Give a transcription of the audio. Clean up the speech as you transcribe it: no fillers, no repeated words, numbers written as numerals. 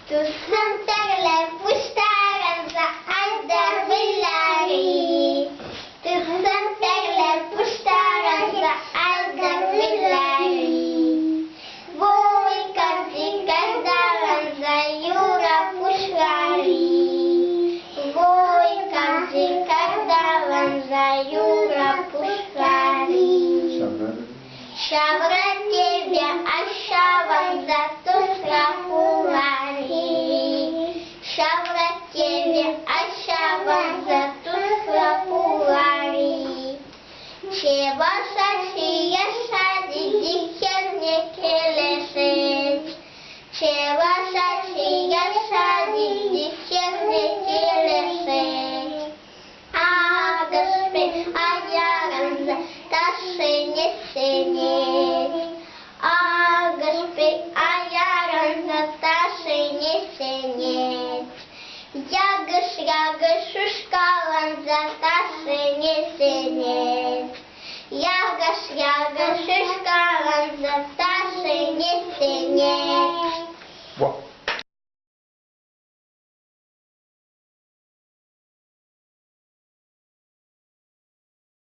Tu sântele puștaranza azdar villari. Tu sântele puștaranza azdar villari. Voi canti candaranza iura pușari. Voi canti candaranza iura pușari. Шавра тебе, ашава за ту срапуари. Шавра тебе, ашава за ту срапуари. Чева шашия шади дихерне келешет. Чева шашия шади дихерне келешет. Агашпе аяранза таши не сенет. Агашпе аяранза таши не сенет. Ягаш ушкаланза таши не сенет. Ягаш ушкаланза таши не сенет.